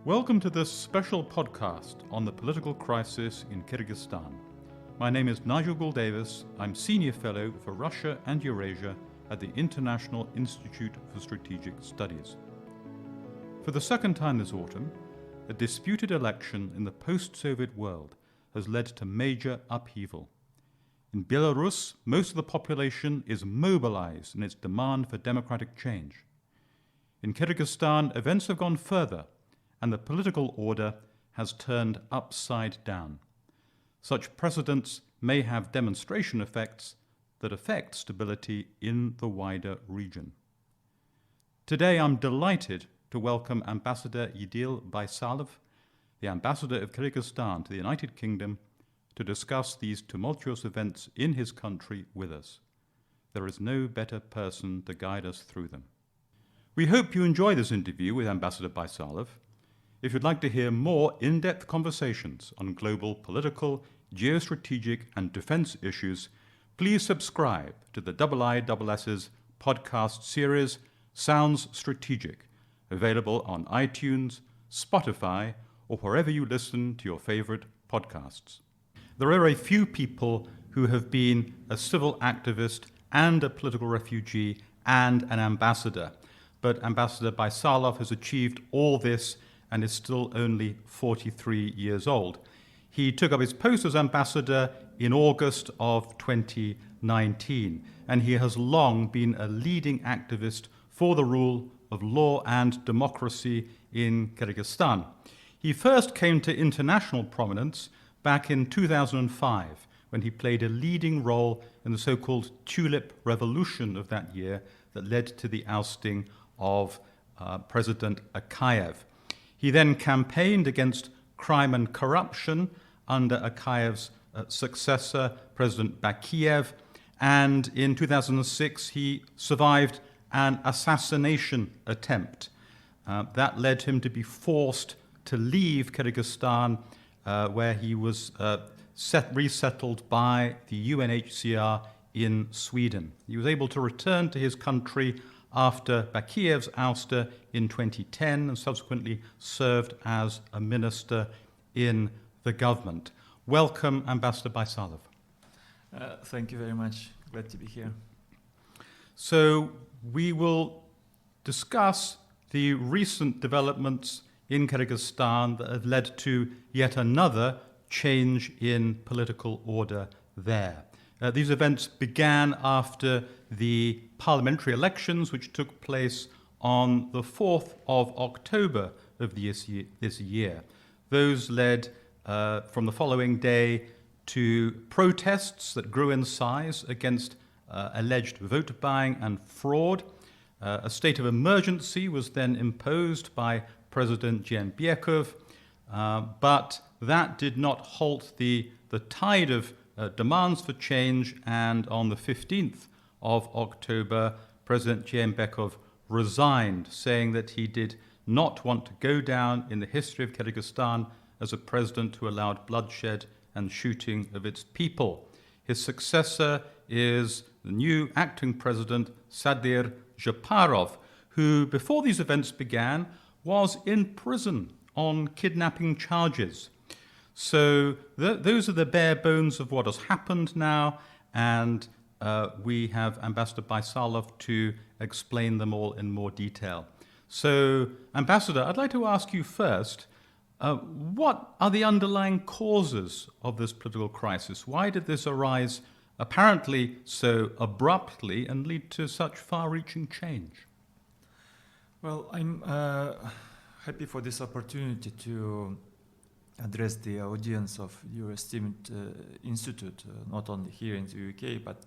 Welcome to this special podcast on the political crisis in Kyrgyzstan. My name is Nigel Gould-Davies. I'm Senior Fellow for Russia and Eurasia at the International Institute for Strategic Studies. For the second time this autumn, a disputed election in the post-Soviet world has led to major upheaval. In Belarus, most of the population is mobilized in its demand for democratic change. In Kyrgyzstan, events have gone further, and the political order has turned upside down. Such precedents may have demonstration effects that affect stability in the wider region. Today I'm delighted to welcome Ambassador Edil Baisalov, the Ambassador of Kyrgyzstan to the United Kingdom, to discuss these tumultuous events in his country with us. There is no better person to guide us through them. We hope you enjoy this interview with Ambassador Baisalov. If you'd like to hear more in-depth conversations on global political, geostrategic and defense issues, please subscribe to the IISS's podcast series, Sounds Strategic, available on iTunes, Spotify, or wherever you listen to your favorite podcasts. There are a few people who have been a civil activist and a political refugee and an ambassador, but Ambassador Baisalov has achieved all this and is still only 43 years old. He took up his post as ambassador in August of 2019, and he has long been a leading activist for the rule of law and democracy in Kyrgyzstan. He first came to international prominence back in 2005, when he played a leading role in the so-called Tulip Revolution of that year that led to the ousting of President Akayev. He then campaigned against crime and corruption under Akayev's successor, President Bakiev, and in 2006 he survived an assassination attempt. That led him to be forced to leave Kyrgyzstan, where he was resettled by the UNHCR in Sweden. He was able to return to his country after Bakiev's ouster in 2010 and subsequently served as a minister in the government. Welcome, Ambassador Baisalov. Thank you very much. Glad to be here. So we will discuss the recent developments in Kyrgyzstan that have led to yet another change in political order there. These events began after the parliamentary elections, which took place on the 4th of October of this year. Those led from the following day to protests that grew in size against alleged vote buying and fraud. A state of emergency was then imposed by President Jeyenbekov, but that did not halt the tide of demands for change, and on the 15th of October, President Jeyenbekov resigned, saying that he did not want to go down in the history of Kyrgyzstan as a president who allowed bloodshed and shooting of its people. His successor is the new acting president, Sadir Japarov, who, before these events began, was in prison on kidnapping charges. So those are the bare bones of what has happened now, and we have Ambassador Baisalov to explain them all in more detail. So, Ambassador, I'd like to ask you first, what are the underlying causes of this political crisis? Why did this arise apparently so abruptly and lead to such far-reaching change? Well, I'm happy for this opportunity to address the audience of your esteemed institute, not only here in the UK, but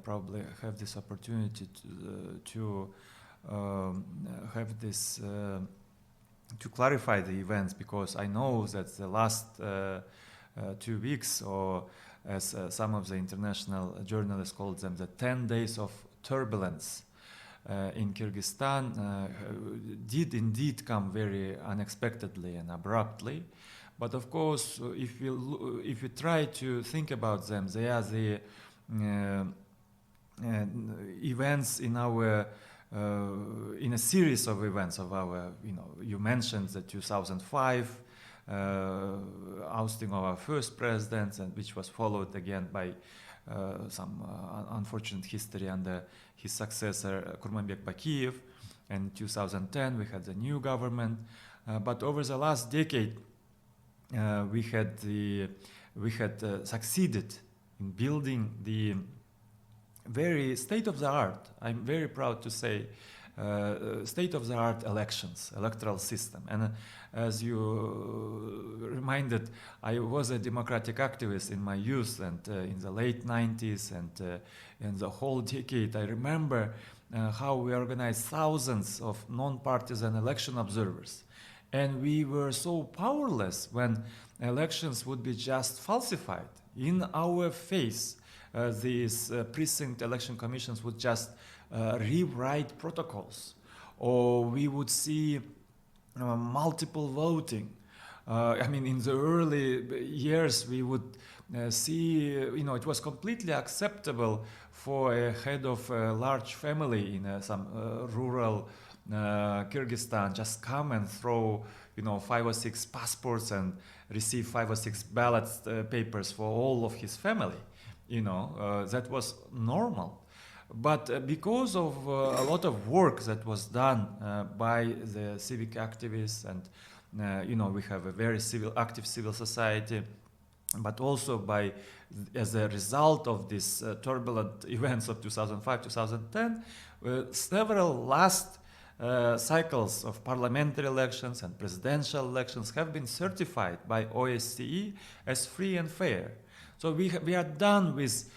probably have this opportunity to have this to clarify the events, because I know that the last 2 weeks, or as some of the international journalists called them, the 10 days of turbulence in Kyrgyzstan did indeed come very unexpectedly and abruptly. But of course, if you try to think about them, they are the events in our in a series of events of our, you mentioned the 2005 ousting of our first president, and which was followed again by some unfortunate history under his successor Kurmanbek Bakiyev. And in 2010 we had the new government, but over the last decade we had succeeded in building the very state-of-the-art, I'm very proud to say, state-of-the-art electoral system. And as you reminded, I was a democratic activist in my youth, and in the late 90s and in the whole decade, I remember how we organized thousands of non-partisan election observers. And we were so powerless when elections would be just falsified. In our face, these precinct election commissions would just rewrite protocols, or we would see multiple voting. I mean, in the early years, we would see, it was completely acceptable for a head of a large family in some rural Kyrgyzstan just come and throw, 5 or 6 passports and receive 5 or 6 ballot papers for all of his family. That was normal. But because of a lot of work that was done by the civic activists, and we have a very active civil society, but also as a result of these turbulent events of 2005-2010, several last cycles of parliamentary elections and presidential elections have been certified by OSCE as free and fair. So we are done with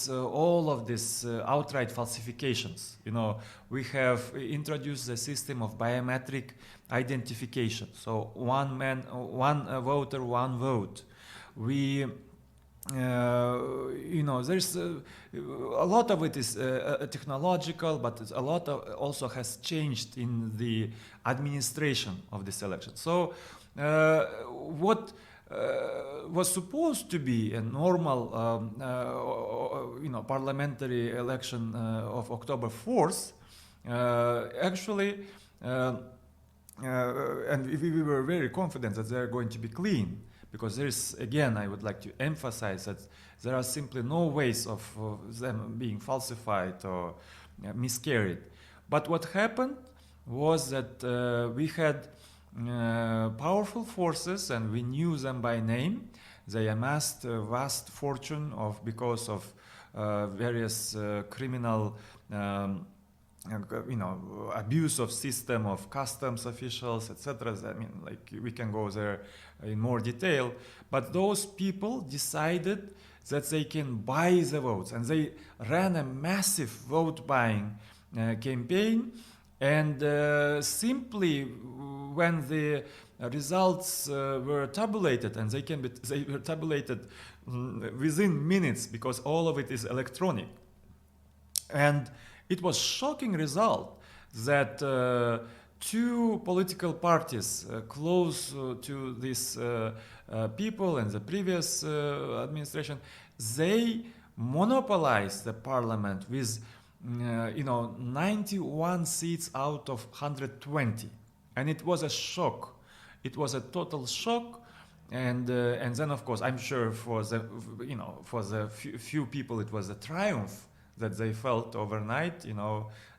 all of these outright falsifications. We have introduced the system of biometric identification. So one man, one voter, one vote. We, there's a lot of it is technological, but a lot of also has changed in the administration of this election. So what was supposed to be a normal, parliamentary election of October 4th, actually, and we were very confident that they're going to be clean, because there's, again, I would like to emphasize that there are simply no ways of them being falsified or miscarried. But what happened was that we had powerful forces, and we knew them by name. They amassed a vast fortune because of various criminal, abuse of system of customs officials, etc. I mean, like, we can go there in more detail. But those people decided that they can buy the votes, and they ran a massive vote buying campaign. And simply when the results were tabulated, and they were tabulated within minutes, because all of it is electronic. And it was shocking result that 2 political parties close to these people and the previous administration, they monopolized the parliament with 91 seats out of 120, and it was a shock. It was a total shock, and then of course I'm sure for the few people it was a triumph that they felt overnight.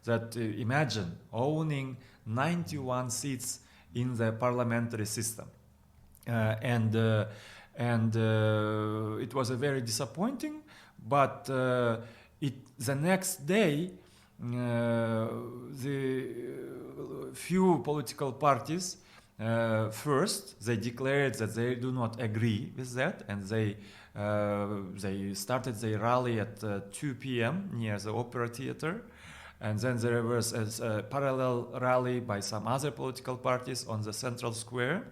That imagine owning 91 seats in the parliamentary system, and it was a very disappointing, but. The next day, the few political parties, first, they declared that they do not agree with that, and they started their rally at 2 p.m. near the Opera Theater, and then there was a parallel rally by some other political parties on the Central Square.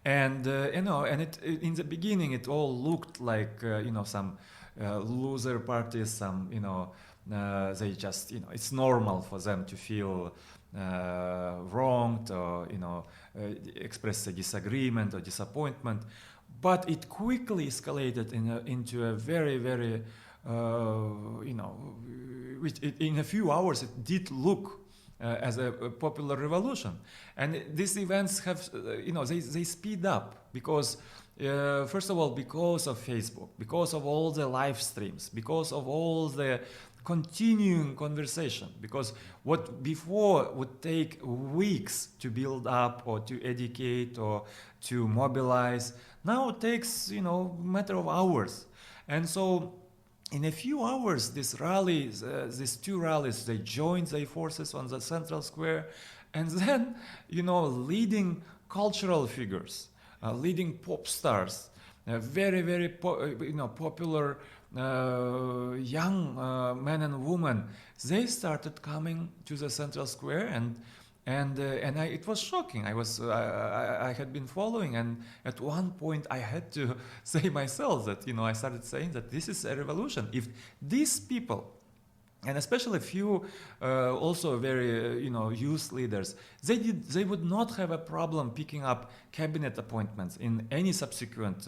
And in the beginning, it all looked like some loser parties, some they just it's normal for them to feel wronged, or express a disagreement or disappointment. But it quickly escalated into a very, very which in a few hours it did look as a popular revolution. And these events have, they speed up because, first of all, because of Facebook, because of all the live streams, because of all the continuing conversation, because what before would take weeks to build up or to educate or to mobilize, now it takes, matter of hours. And so in a few hours, these rallies, these two rallies, they joined their forces on the central square, and then, leading cultural figures, leading pop stars, very, very popular young men and women, they started coming to the central square, and it was shocking. I had been following, and at one point I had to say myself that, I started saying that this is a revolution. If these people, and especially a few also very youth leaders, they would not have a problem picking up cabinet appointments in any subsequent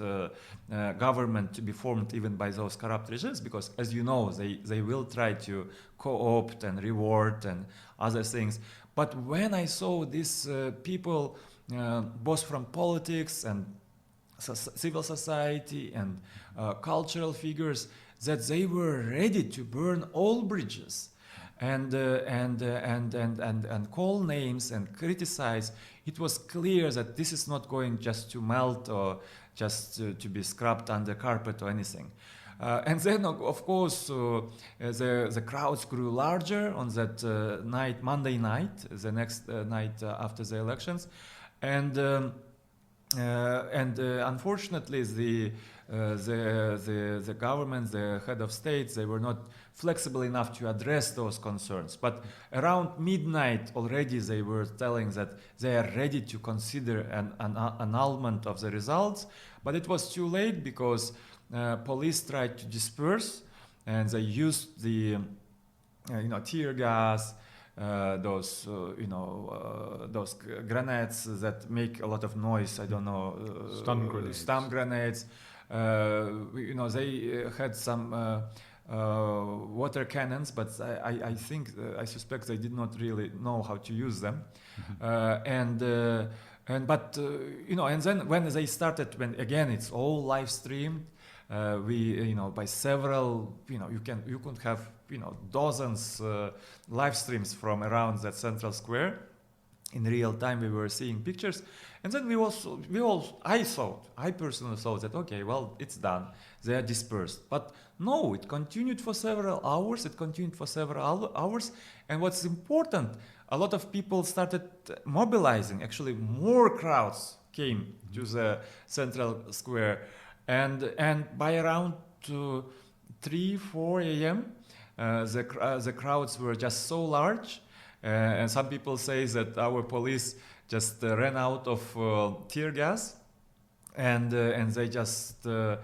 government to be formed even by those corrupt regimes, because as you know, they will try to co-opt and reward and other things. But when I saw these people, both from politics and civil society and cultural figures, that they were ready to burn all bridges and call names and criticize, it was clear that this is not going just to melt or just to be scrubbed under carpet or anything. And then, of course, the crowds grew larger on that night, Monday night, the next night after the elections, and unfortunately, the government, the head of states, they were not flexible enough to address those concerns. But around midnight already, they were telling that they are ready to consider an annulment of the results. But it was too late because police tried to disperse, and they used the tear gas, those grenades that make a lot of noise. I don't know, stun grenades. They had some water cannons, but I think I suspect they did not really know how to use them. And then when they started, when again it's all live streamed. We by several you could have dozens live streams from around that central square. In real time we were seeing pictures, and then I personally thought that okay, well, it's done, they are dispersed. But no, it continued for several hours, and what's important, a lot of people started mobilizing. Actually, more crowds came to the central square. And by around 3-4 a.m., the crowds were just so large, and some people say that our police just ran out of tear gas, and they just they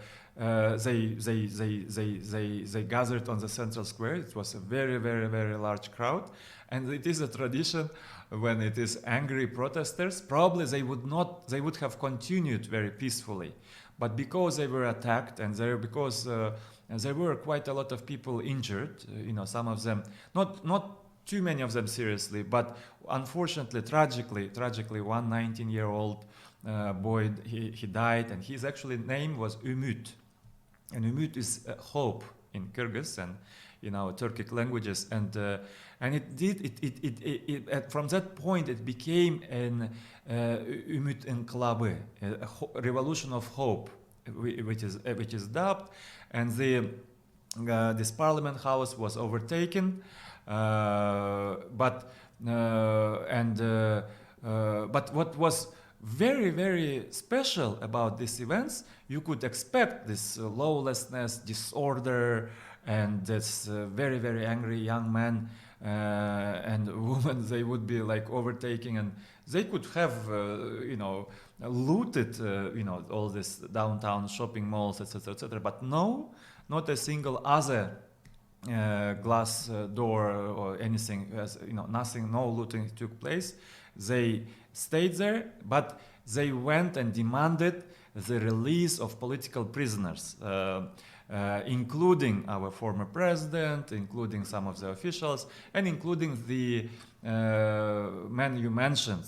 gathered on the central square. It was a very, very, very large crowd, and it is a tradition when it is angry protesters. Probably they would have continued very peacefully. But because they were attacked, and there were quite a lot of people injured, some of them, not too many of them seriously, but unfortunately, tragically, one 19-year-old boy, he died, and his actually name was Umut, and Umut is hope in Kyrgyz and in our Turkic languages, and from that point it became an Umut Enklavı, a revolution of hope, which is dubbed, and this parliament house was overtaken, but what was very, very special about these events, you could expect this lawlessness, disorder, and this very, very angry young man and women, they would be like overtaking, and they could have looted all this downtown shopping malls, etc., but no, not a single other glass door or anything, nothing, no looting took place. They stayed there, but they went and demanded the release of political prisoners. including our former president, including some of the officials, and including the man you mentioned,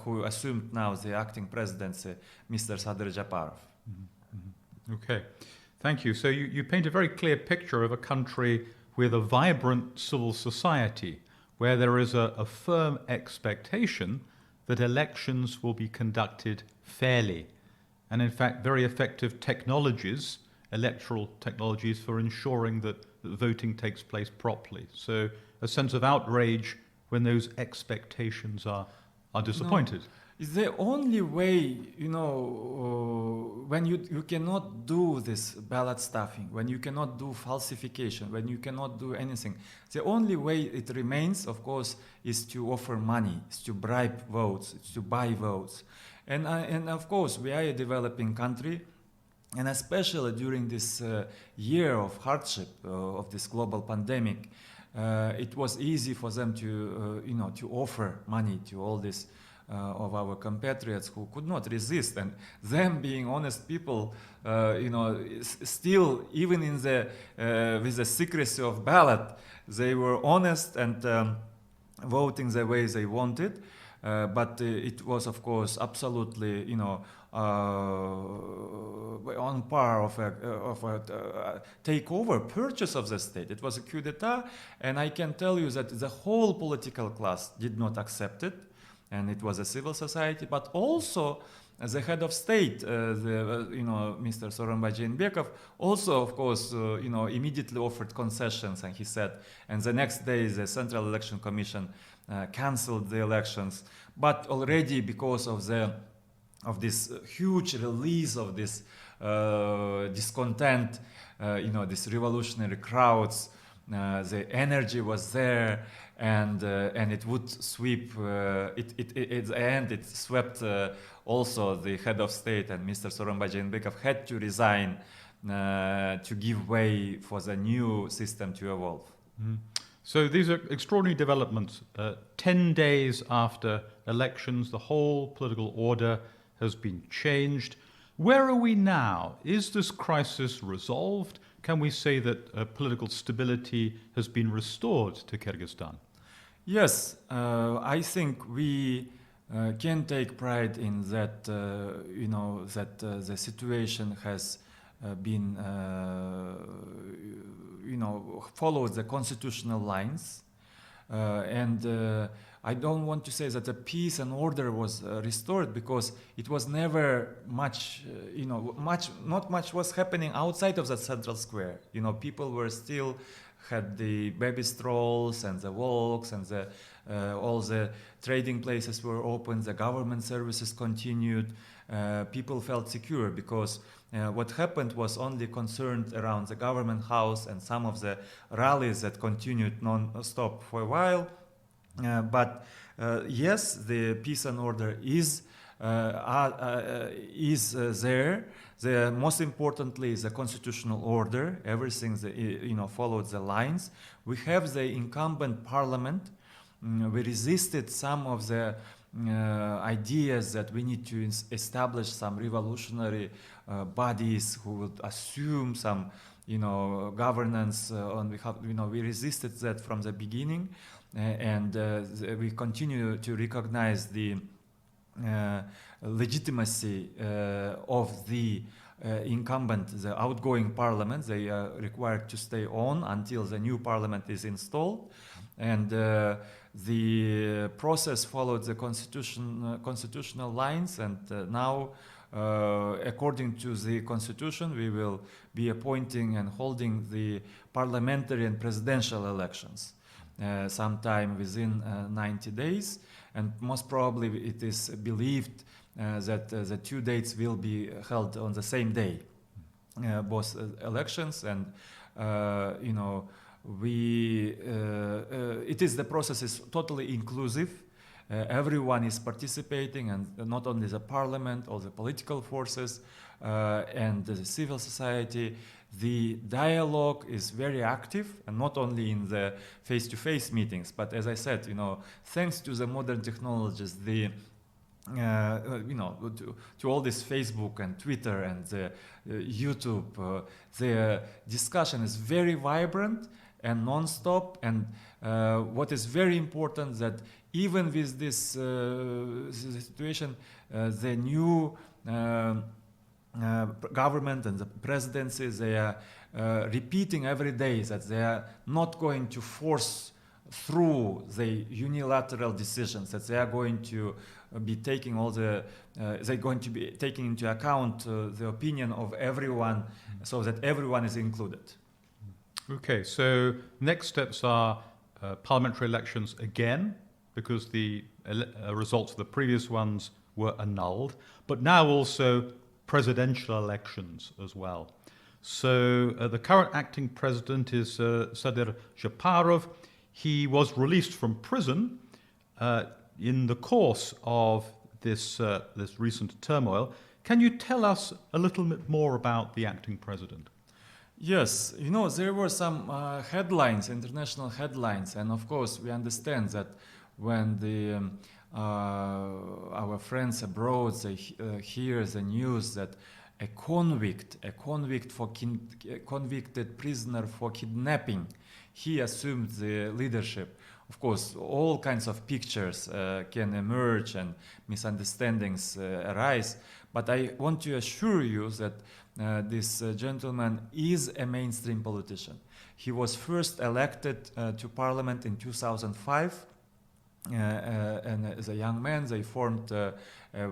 who assumed now the acting presidency, Mr. Sadir Japarov. Okay, thank you. So you paint a very clear picture of a country with a vibrant civil society, where there is a firm expectation that elections will be conducted fairly, and in fact very effective technologies, electoral technologies, for ensuring that voting takes place properly. So a sense of outrage when those expectations are disappointed. No. It's the only way, when you cannot do this ballot stuffing, when you cannot do falsification, when you cannot do anything. The only way it remains, of course, is to offer money, is to bribe votes, is to buy votes. And of course, we are a developing country, and especially during this year of hardship of this global pandemic, it was easy for them to offer money to all this of our compatriots who could not resist, and them being honest people, still even in the with the secrecy of ballot, they were honest and voting the way they wanted. But it was, of course, absolutely, on par of a takeover, purchase of the state. It was a coup d'etat, and I can tell you that the whole political class did not accept it, and it was a civil society, but also the head of state, Mr. Sooronbay Jeyenbekov, also, of course, immediately offered concessions, and he said, and the next day the Central Election Commission cancelled the elections. But already because of this huge release of this discontent, these revolutionary crowds, the energy was there, and it would sweep. It swept also the head of state, and Mr. Sooronbay Jeyenbekov had to resign to give way for the new system to evolve. Mm. So these are extraordinary developments. 10 days after elections, the whole political order has been changed. Where are we now? Is this crisis resolved? Can we say that political stability has been restored to Kyrgyzstan? Yes, I think we can take pride in that. The situation has been, followed the constitutional lines, and I don't want to say that the peace and order was restored, because it was never much, not much was happening outside of the central square. People were still had the baby strolls and the walks, and all the trading places were open, the government services continued. People felt secure, because what happened was only concerned around the government house and some of the rallies that continued non-stop for a while. But yes, the peace and order is there. The most importantly is the constitutional order. Everything followed the lines. We have the incumbent parliament. We resisted some of the ideas that we need to establish some revolutionary bodies who would assume some governance on behalf. We resisted that from the beginning, and we continue to recognize the legitimacy of the incumbent, the outgoing parliament. They are required to stay on until the new parliament is installed, and the process followed the constitutional lines, and now, according to the constitution, we will be appointing and holding the parliamentary and presidential elections sometime within 90 days, and most probably it is believed that the two dates will be held on the same day, both elections, and the process is totally inclusive. Everyone is participating, and not only the parliament, all the political forces, and the civil society. The dialogue is very active, and not only in the face-to-face meetings, but as I said, thanks to the modern technologies, the to all this Facebook and Twitter and YouTube, the discussion is very vibrant and non-stop. And what is very important that even with this situation, the new government and the presidency, they are repeating every day that they are not going to force through the unilateral decisions, that they are going to be taking they're going to be taking into account the opinion of everyone, so that everyone is included. Okay, so next steps are parliamentary elections again, because the results of the previous ones were annulled, but now also presidential elections as well. So the current acting president is Sadir Japarov. He was released from prison in the course of this recent turmoil. Can you tell us a little bit more about the acting president? Yes, there were some headlines, international headlines, and of course we understand that when our friends abroad, they hear the news that a convicted prisoner for kidnapping, he assumed the leadership. Of course, all kinds of pictures can emerge and misunderstandings arise. But I want to assure you that this gentleman is a mainstream politician. He was first elected to parliament in 2005. And as a young man, they formed a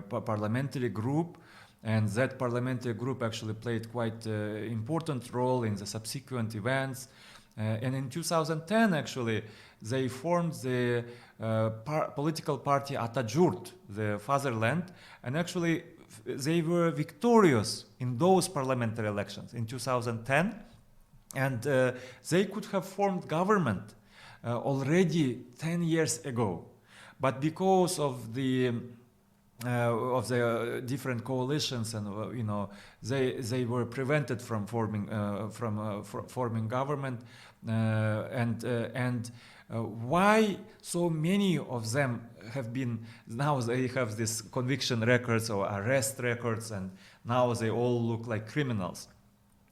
parliamentary group. And that parliamentary group actually played quite an important role in the subsequent events. And in 2010, actually, they formed the political party Atatürk, the fatherland, and actually they were victorious in those parliamentary elections in 2010, and they could have formed government already 10 years ago. But because of the different coalitions, and they were prevented from forming government. Why so many of them have been, now they have this conviction records or arrest records, and now they all look like criminals?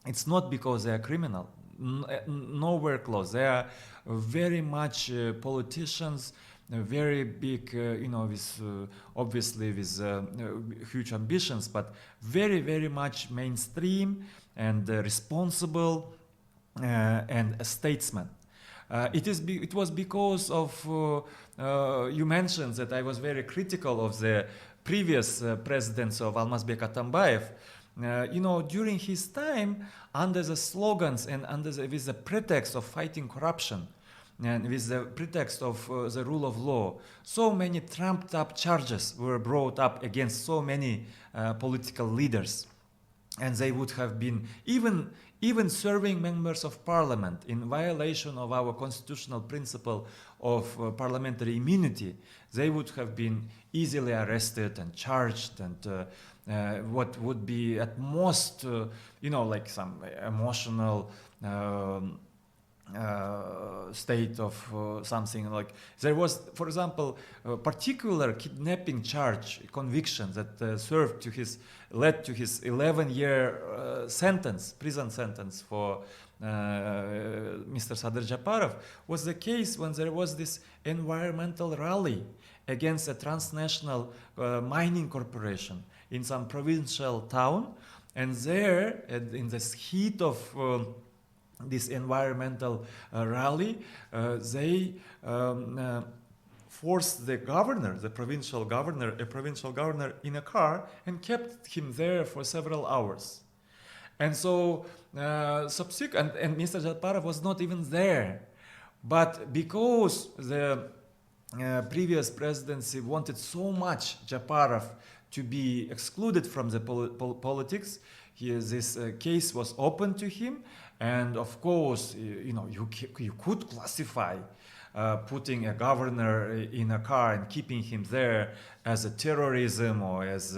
It's not because they are criminal, nowhere close. They are very much politicians, very big, obviously with huge ambitions, but very, very much mainstream and responsible and a statesman. It was because of, you mentioned that I was very critical of the previous presidents of Almazbek Atambayev. During his time, under the slogans and with the pretext of fighting corruption, and with the pretext of the rule of law, so many trumped up charges were brought up against so many political leaders. And they would have been even serving members of parliament in violation of our constitutional principle of parliamentary immunity. They would have been easily arrested and charged, and what would be at most, like some emotional state of something like, there was, for example, a particular kidnapping charge conviction that led to his 11-year prison sentence for Mr. Sadir Japarov, was the case when there was this environmental rally against a transnational mining corporation in some provincial town, and there, in this heat of this environmental rally, they forced the provincial governor in a car and kept him there for several hours. And so and Mr. Japarov was not even there. But because the previous presidency wanted so much Japarov to be excluded from the politics, this case was open to him. And of course, you could classify putting a governor in a car and keeping him there as a terrorism or as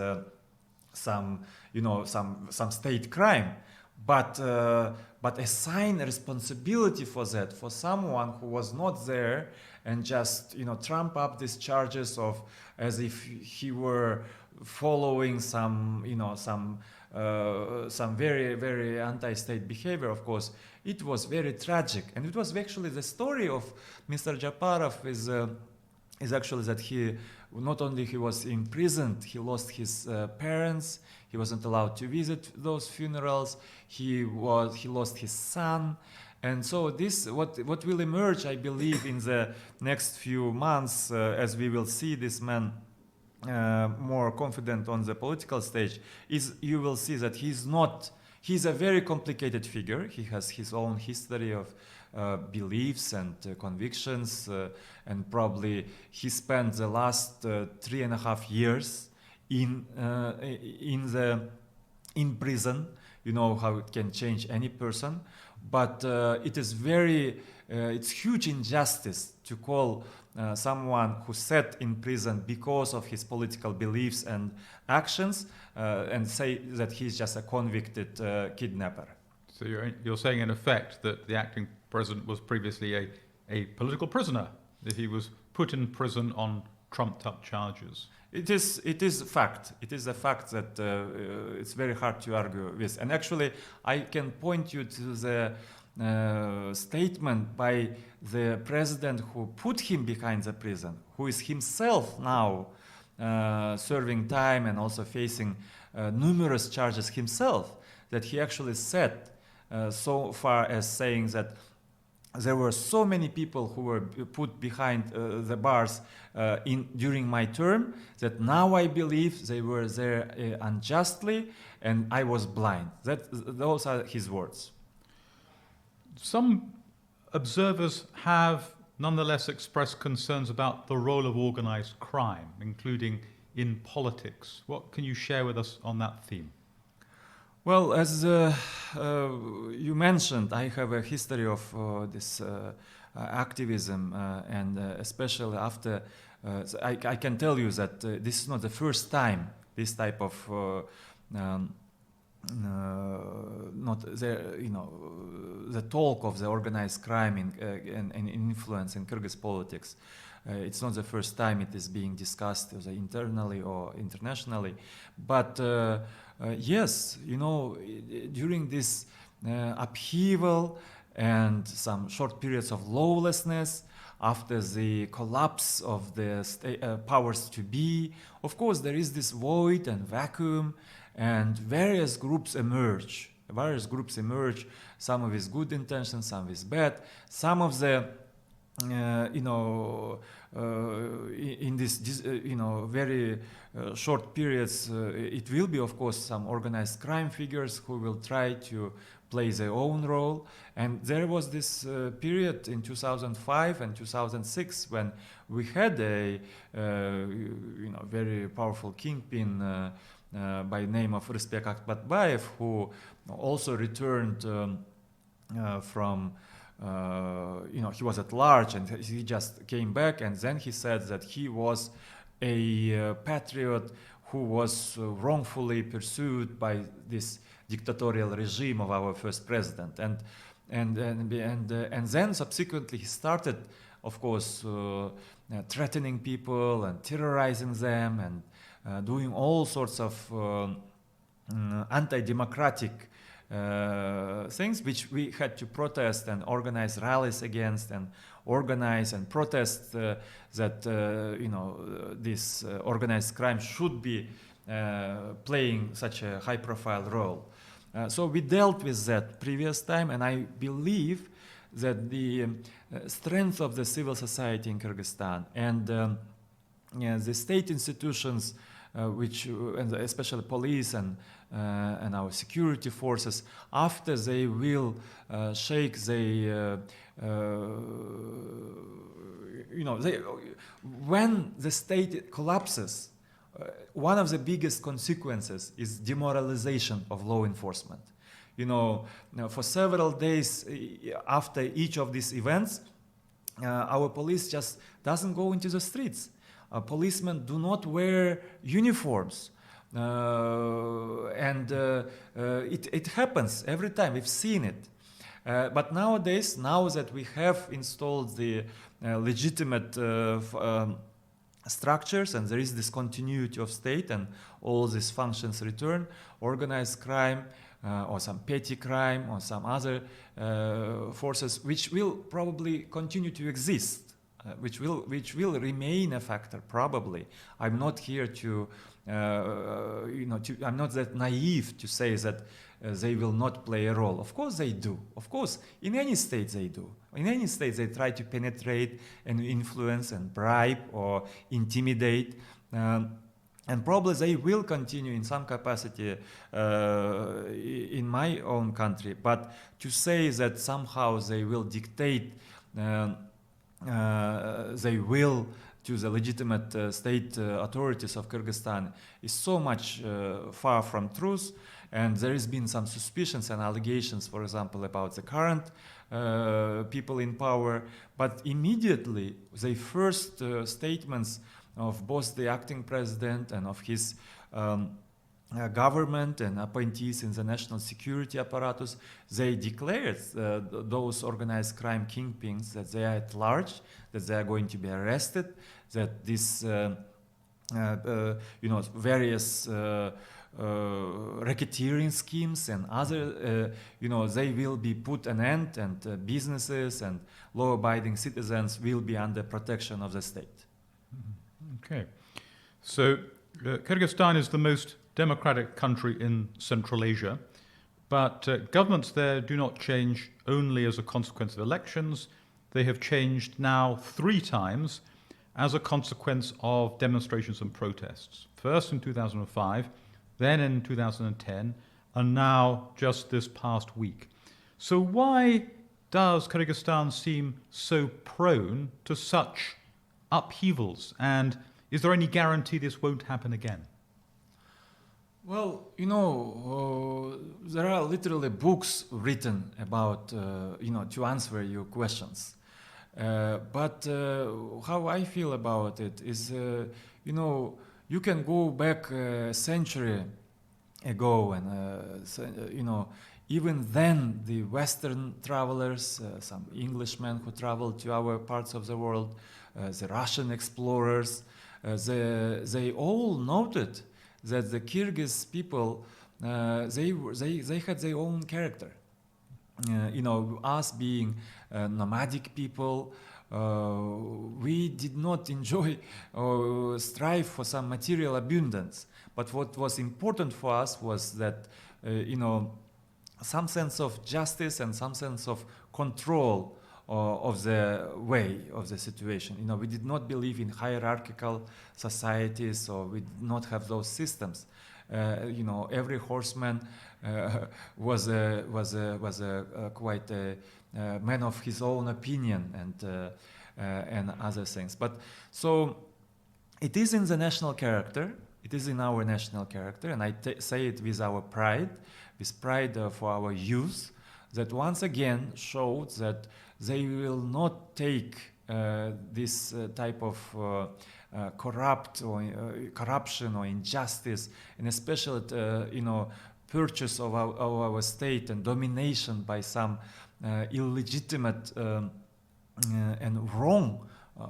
some state crime. but assign responsibility for that for someone who was not there, and just trump up these charges of as if he were following some very, very anti-state behavior. Of course, it was very tragic, and it was actually the story of Mr. Japarov is actually that he not only he was imprisoned, he lost his parents, he wasn't allowed to visit those funerals, he lost his son. And so this, what will emerge, I believe, in the next few months, as we will see this man more confident on the political stage, is you will see that he's a very complicated figure. He has his own history of beliefs and convictions, and probably he spent the last 3.5 years in prison. You know how it can change any person, but it is it's huge injustice to call someone who sat in prison because of his political beliefs and actions and say that he's just a convicted kidnapper. So you're saying in effect that the acting president was previously a political prisoner, that he was put in prison on trumped-up charges. It is fact. It is a fact that it's very hard to argue with. And actually, I can point you to the statement by the president who put him behind the prison, who is himself now serving time and also facing numerous charges himself, that he actually said so far as saying that there were so many people who were put behind the bars during my term that now I believe they were there unjustly and I was blind. Those are his words. Some observers have nonetheless expressed concerns about the role of organized crime, including in politics. What can you share with us on that theme? Well, as you mentioned, I have a history of this activism, and especially after, I can tell you that this is not the first time this type of the talk of the organized crime and influence in Kyrgyz politics. It's not the first time it is being discussed internally or internationally, but yes, during this upheaval and some short periods of lawlessness after the collapse of the powers to be, of course there is this void and vacuum, and various groups emerge, some of with good intentions, some with bad, some of the in this very short periods, it will be, of course, some organized crime figures who will try to play their own role. And there was this period in 2005 and 2006 when we had a very powerful kingpin by name of Rıspek Akbatbayev, who also returned from he was at large and he just came back, and then he said that he was a patriot who was wrongfully pursued by this dictatorial regime of our first president, and then subsequently he started, of course, threatening people and terrorizing them and doing all sorts of anti-democratic things which we had to protest and organize rallies against and organize and protest that this organized crime should be playing such a high-profile role. So we dealt with that previous time, and I believe that the strength of the civil society in Kyrgyzstan and the state institutions, and especially police and our security forces, after they will shake, when the state collapses, one of the biggest consequences is demoralization of law enforcement. For several days after each of these events, our police just doesn't go into the streets. Policemen do not wear uniforms. It happens every time. We've seen it. But nowadays, now that we have installed the legitimate structures and there is this continuity of state and all these functions return, organized crime or some petty crime or some other forces which will probably continue to exist, which will remain a factor probably. I'm not here to I'm not that naive to say that they will not play a role. Of course they do. Of course, in any state they do. In any state they try to penetrate and influence and bribe or intimidate. And probably they will continue in some capacity in my own country. But to say that somehow they will dictate, they will to the legitimate state authorities of Kyrgyzstan is so much far from truth. And there has been some suspicions and allegations, for example, about the current people in power. But immediately, the first statements of both the acting president and of his government and appointees in the national security apparatus, they declared those organized crime kingpins that they are at large, that they are going to be arrested, that this, various racketeering schemes and other, they will be put an end, and businesses and law-abiding citizens will be under protection of the state. Okay. So Kyrgyzstan is the most democratic country in Central Asia, but governments there do not change only as a consequence of elections. They have changed now 3 times as a consequence of demonstrations and protests. First in 2005, then in 2010, and now just this past week. So why does Kyrgyzstan seem so prone to such upheavals? And is there any guarantee this won't happen again? Well, there are literally books written about, to answer your questions. But how I feel about it is, you can go back a century ago and, even then the Western travelers, some Englishmen who traveled to our parts of the world, the Russian explorers, they all noted that the Kyrgyz people, they had their own character. Us being nomadic people, we did not enjoy or strive for some material abundance. But what was important for us was that, some sense of justice and some sense of control of the way of the situation. We did not believe in hierarchical societies, or we did not have those systems. Every horseman was quite a man of his own opinion and other things. But so it is in the national character. It is in our national character, and I say it with our pride, with pride for our youth, that once again showed that they will not take this type of corruption or injustice, and especially purchase of our state and domination by some illegitimate and wrong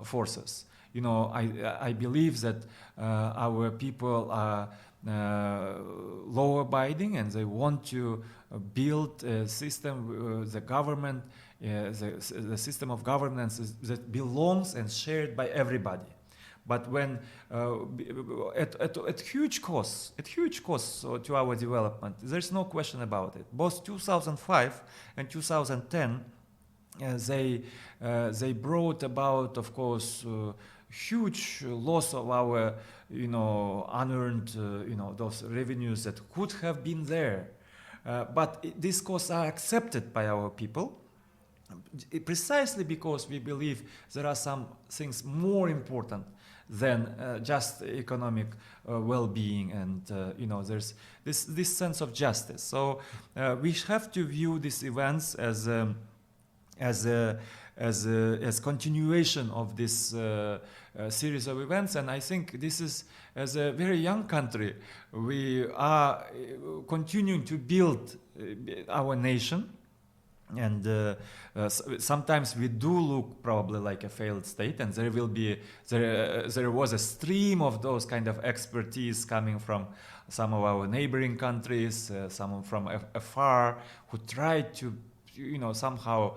forces. I believe that our people are law-abiding, and they want to build a system, the government, the system of governance that belongs and shared by everybody. But when at huge costs to our development, there's no question about it. Both 2005 and 2010, they brought about, of course, huge loss of our, unearned, those revenues that could have been there. But these costs are accepted by our people, precisely because we believe there are some things more important than just economic well-being, and there's this sense of justice. So we have to view these events as as continuation of this series of events. And I think this is, as a very young country, we are continuing to build our nation. And sometimes we do look probably like a failed state, and there was a stream of those kind of expertise coming from some of our neighboring countries, some from afar, who tried to, somehow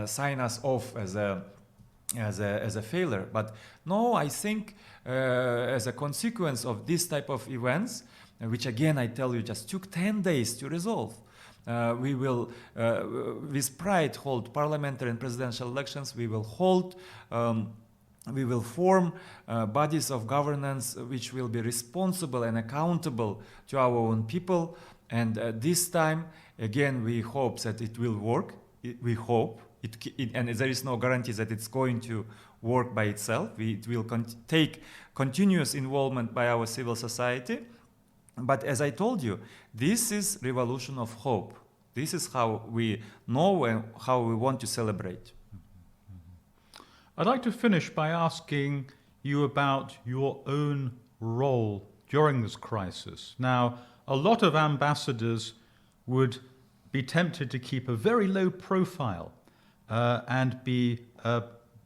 sign us off as a failure. But no, I think as a consequence of this type of events, which again I tell you just took 10 days to resolve. We will, with pride, hold parliamentary and presidential elections. We will form bodies of governance which will be responsible and accountable to our own people. And this time, again, we hope that it will work. We hope, and there is no guarantee that it's going to work by itself. It will take continuous involvement by our civil society. But as I told you, this is revolution of hope. This is how we know and how we want to celebrate. I'd like to finish by asking you about your own role during this crisis. Now, a lot of ambassadors would be tempted to keep a very low profile and be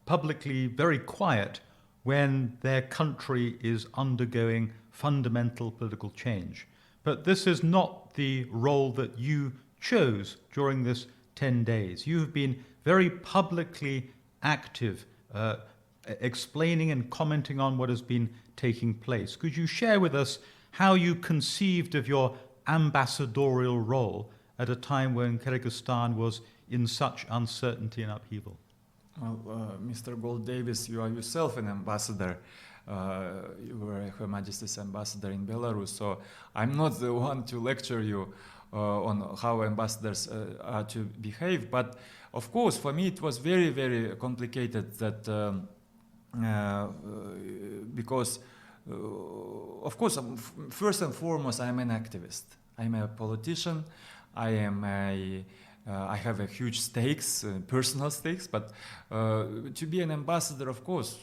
publicly very quiet when their country is undergoing fundamental political change. But this is not the role that you chose during this 10 days. You have been very publicly active, explaining and commenting on what has been taking place. Could you share with us how you conceived of your ambassadorial role at a time when Kyrgyzstan was in such uncertainty and upheaval? Well, Mr. Gould-Davies, you are yourself an ambassador. You were Her Majesty's ambassador in Belarus, so I'm not the one to lecture you on how ambassadors are to behave. But of course, for me, it was very, very complicated that because, of course, first and foremost, I'm an activist. I'm a politician. I have a huge stakes, personal stakes, but to be an ambassador, of course,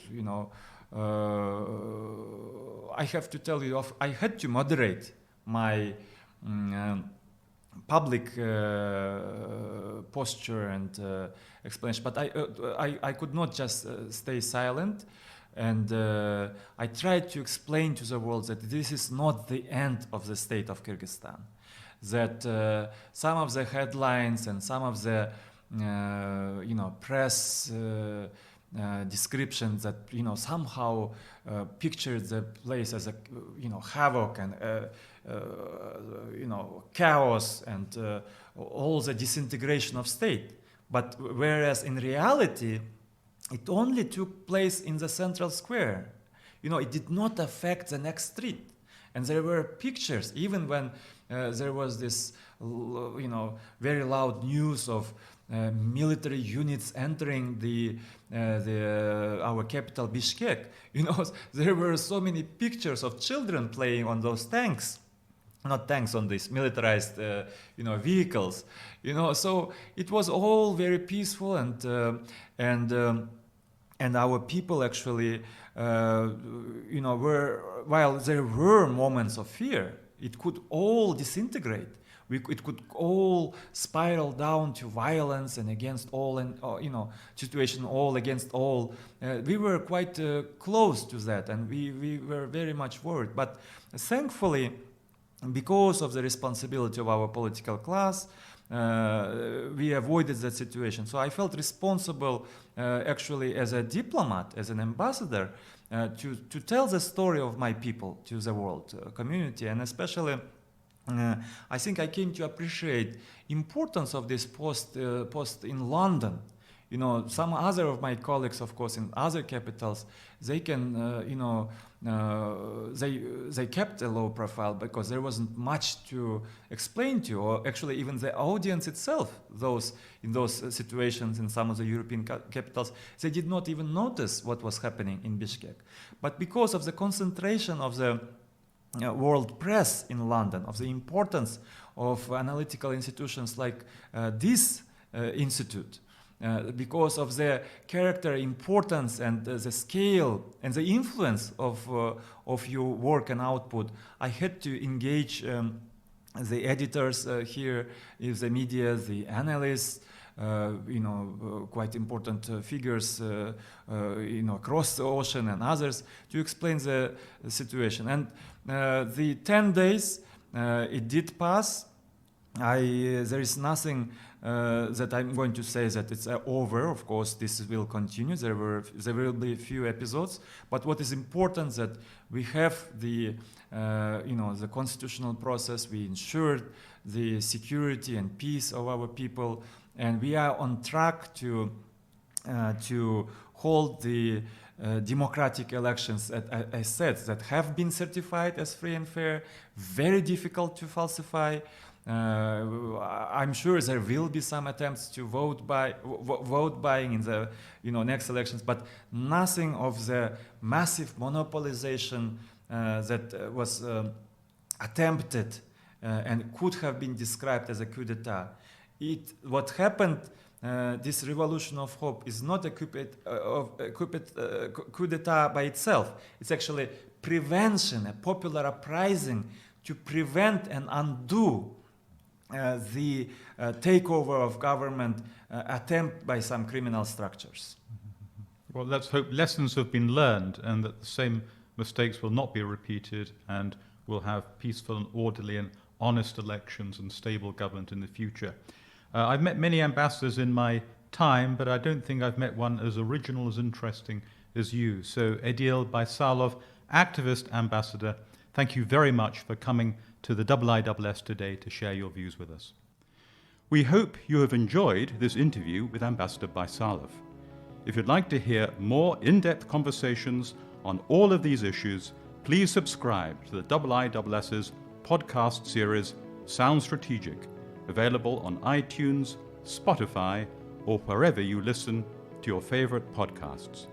I have to tell you, I had to moderate my public posture and explanation, but I could not just stay silent, and I tried to explain to the world that this is not the end of the state of Kyrgyzstan, that some of the headlines and some of the press descriptions that somehow pictured the place as a havoc and chaos and all the disintegration of state. But whereas in reality, it only took place in the central square. It did not affect the next street. And there were pictures, even when there was this, very loud news of military units entering our capital Bishkek. There were so many pictures of children playing on those tanks, not tanks, on these militarized, vehicles. So it was all very peaceful, and our people actually, while there were moments of fear, it could all disintegrate. It could all spiral down to violence and against all, and situation all against all. We were quite close to that, and we were very much worried. But thankfully, because of the responsibility of our political class, we avoided that situation. So I felt responsible, actually, as a diplomat, as an ambassador, to tell the story of my people to the world community, and especially. I think I came to appreciate importance of this post in London. Some other of my colleagues, of course, in other capitals, they can, they kept a low profile because there wasn't much to explain to, or actually even the audience itself, in those situations in some of the European capitals, they did not even notice what was happening in Bishkek. But because of the concentration of the world press in London, of the importance of analytical institutions like this institute, because of the character, importance, and the scale and the influence of your work and output, I had to engage the editors here, the media, the analysts, quite important figures, across the ocean and others to explain the situation. And the 10 days, it did pass. There is nothing that I'm going to say that it's over. Of course, this will continue. There will be a few episodes. But what is important that we have the constitutional process. We ensured the security and peace of our people, and we are on track to hold the democratic elections, I said, that have been certified as free and fair, very difficult to falsify. I'm sure there will be some attempts to vote buying in the next elections, but nothing of the massive monopolization that was attempted and could have been described as a coup d'etat. What happened, this revolution of hope, is not a coup d'etat by itself. It's actually prevention, a popular uprising to prevent and undo the takeover of government attempt by some criminal structures. Well, let's hope lessons have been learned and that the same mistakes will not be repeated, and we'll have peaceful and orderly and honest elections and stable government in the future. I've met many ambassadors in my time, but I don't think I've met one as original, as interesting as you. So, Edil Baisalov, activist ambassador, thank you very much for coming to the IISS today to share your views with us. We hope you have enjoyed this interview with Ambassador Baisalov. If you'd like to hear more in-depth conversations on all of these issues, please subscribe to the IISS's podcast series, Sound Strategic, available on iTunes, Spotify, or wherever you listen to your favorite podcasts.